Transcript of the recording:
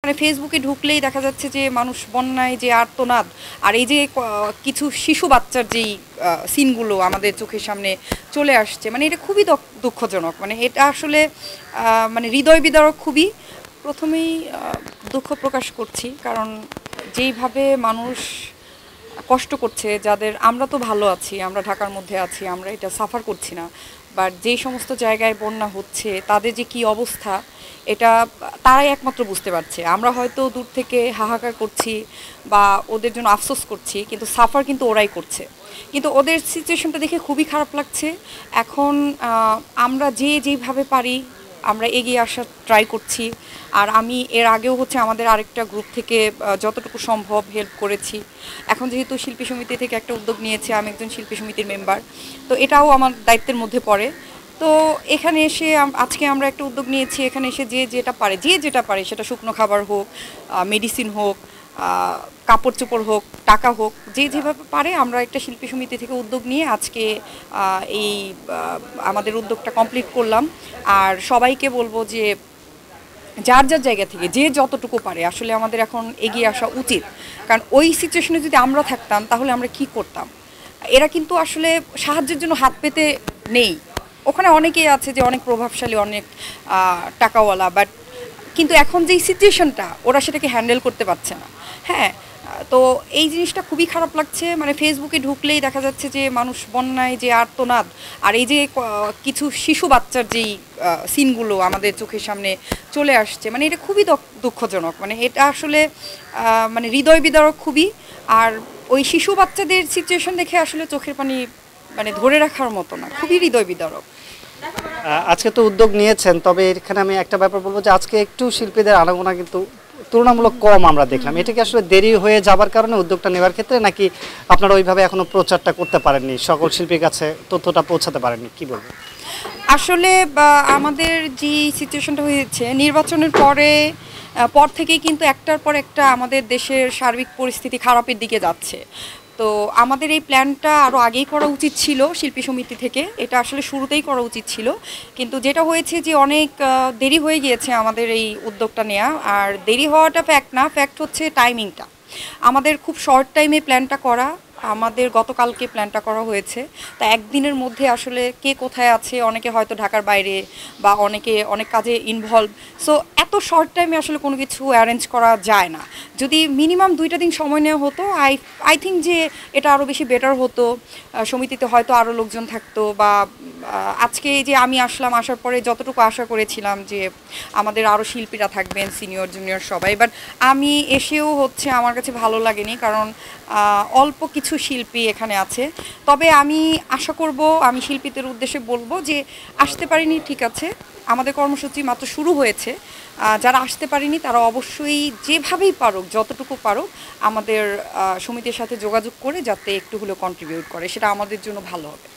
মানে ফেসবুকে ঢুকলেই দেখা যাচ্ছে যে মানুষ বন্যায় যে আর্তনাদ আর এই যে কিছু শিশু বাচ্চার যেই সিনগুলো আমাদের চোখের সামনে চলে আসছে, মানে এটা খুবই দুঃখজনক। মানে এটা আসলে মানে হৃদয় বিদারক খুবই। প্রথমেই দুঃখ প্রকাশ করছি, কারণ যেইভাবে মানুষ কষ্ট করছে, যাদের আমরা তো ভালো আছি, আমরা ঢাকার মধ্যে আছি, আমরা এটা সাফার করছি না, বাট যেই সমস্ত জায়গায় বন্যা হচ্ছে তাদের যে কি অবস্থা এটা তারাই একমাত্র বুঝতে পারছে। আমরা হয়তো দূর থেকে হাহাকার করছি বা ওদের জন্য আফসোস করছি, কিন্তু সাফার কিন্তু ওরাই করছে। কিন্তু ওদের সিচুয়েশনটা দেখে খুবই খারাপ লাগছে। এখন আমরা যেভাবে পারি আমরা এগিয়ে আসার ট্রাই করছি। আর আমি এর আগেও হচ্ছে আমাদের আরেকটা গ্রুপ থেকে যতটুকু সম্ভব হেল্প করেছি। এখন যেহেতু শিল্পী সমিতি থেকে একটা উদ্যোগ নিয়েছে, আমি একজন শিল্পী সমিতির মেম্বার, তো এটাও আমার দায়িত্বের মধ্যে পড়ে। তো এখানে এসে আজকে আমরা একটা উদ্যোগ নিয়েছি, এখানে এসে যে যেটা পারে সেটা শুকনো খাবার হোক, মেডিসিন হোক, কাপড় চোপড় হোক, টাকা হোক, যেভাবে পারে আমরা একটা শিল্পী সমিতি থেকে উদ্যোগ নিয়ে আজকে এই আমাদের উদ্যোগটা কমপ্লিট করলাম। আর সবাইকে বলবো যে যার যার জায়গা থেকে যে যতটুকু পারে আসলে আমাদের এখন এগিয়ে আসা উচিত। কারণ ওই সিচুয়েশনে যদি আমরা থাকতাম তাহলে আমরা কি করতাম। এরা কিন্তু আসলে সাহায্যের জন্য হাত পেতে নেই। ওখানে অনেকেই আছে যে অনেক প্রভাবশালী, অনেক টাকাওয়ালা, বাট কিন্তু এখন যেই সিচুয়েশনটা ওরা সেটাকে হ্যান্ডেল করতে পারছে না। হ্যাঁ, তো এই জিনিসটা খুবই খারাপ লাগছে। মানে ফেসবুকে ঢুকলেই দেখা যাচ্ছে যে মানুষ বন্যায় যে আর্তনাদ আর এই যে কিছু শিশু বাচ্চার যেই সিনগুলো আমাদের চোখের সামনে চলে আসছে, মানে এটা খুবই দুঃখজনক। মানে এটা আসলে মানে হৃদয় বিদারক খুবই। আর ওই শিশু বাচ্চাদের সিচুয়েশন দেখে আসলে চোখের পানি মানে ধরে রাখার মতো না, খুবই হৃদয় বিদারক। আজকে তো উদ্যোগ নিয়েছেন, তবে এখানে আমি একটা ব্যাপার বলবো যে আজকে একটু শিল্পীদের আনাগোনা কিন্তু তুলনামূলক কম আমরা দেখলাম। এটা কি আসলে দেরি হয়ে যাবার কারণে উদ্যোগটা নেওয়ার ক্ষেত্রে, নাকি আপনারা ওইভাবে এখনো প্রচারটা করতে পারেননি, সকল শিল্পীর কাছে তথ্যটা পৌঁছাতে পারেননি, কি বলবো? আসলে আমাদের যে সিচুয়েশনটা হয়েছে নির্বাচনের পর থেকেই কিন্তু একটার পর একটা আমাদের দেশের সার্বিক পরিস্থিতি খারাপের দিকে যাচ্ছে। তো আমাদের এই প্ল্যানটা আরও আগেই করা উচিত ছিল শিল্পী সমিতি থেকে, এটা আসলে শুরুতেই করা উচিত ছিল। কিন্তু যেটা হয়েছে যে অনেক দেরি হয়ে গিয়েছে আমাদের এই উদ্যোগটা নেওয়া। আর দেরি হওয়াটা ফ্যাক্ট না, ফ্যাক্ট হচ্ছে টাইমিংটা। আমাদের খুব শর্ট টাইমে প্ল্যানটা করা, আমাদের গতকালকে প্ল্যানটা করা হয়েছে। তা একদিনের মধ্যে আসলে কে কোথায় আছে, অনেকে হয়তো ঢাকার বাইরে বা অনেকে অনেক কাজে ইনভলভ। সো এত শর্ট টাইমে আসলে কোনো কিছু অ্যারেঞ্জ করা যায় না। যদি মিনিমাম 2টা দিন সময় নেওয়া হতো, আই থিঙ্ক যে এটা আরও বেশি বেটার হতো। সমিতিতে হয়তো আরও লোকজন থাকতো, বা আজকে এই যে আমি আসার পরে যতটুকু আশা করেছিলাম যে আমাদের আরও শিল্পীরা থাকবেন, সিনিয়র জুনিয়র সবাই, বাট আমি এসেও হচ্ছে আমার কাছে ভালো লাগেনি, কারণ অল্প কিছু শিল্পী এখানে আছে। তবে আমি আশা করব, আমি শিল্পীদের উদ্দেশ্যে বলবো যে আসতে পারিনি ঠিক আছে, আমাদের কর্মসূচি মাত্র শুরু হয়েছে। যারা আসতে পারেনি তারা অবশ্যই যেভাবেই পারুক, যতটুকু পারুক, আমাদের সমিতির সাথে যোগাযোগ করে যাতে একটু হলেও কন্ট্রিবিউট করে, সেটা আমাদের জন্য ভালো হবে।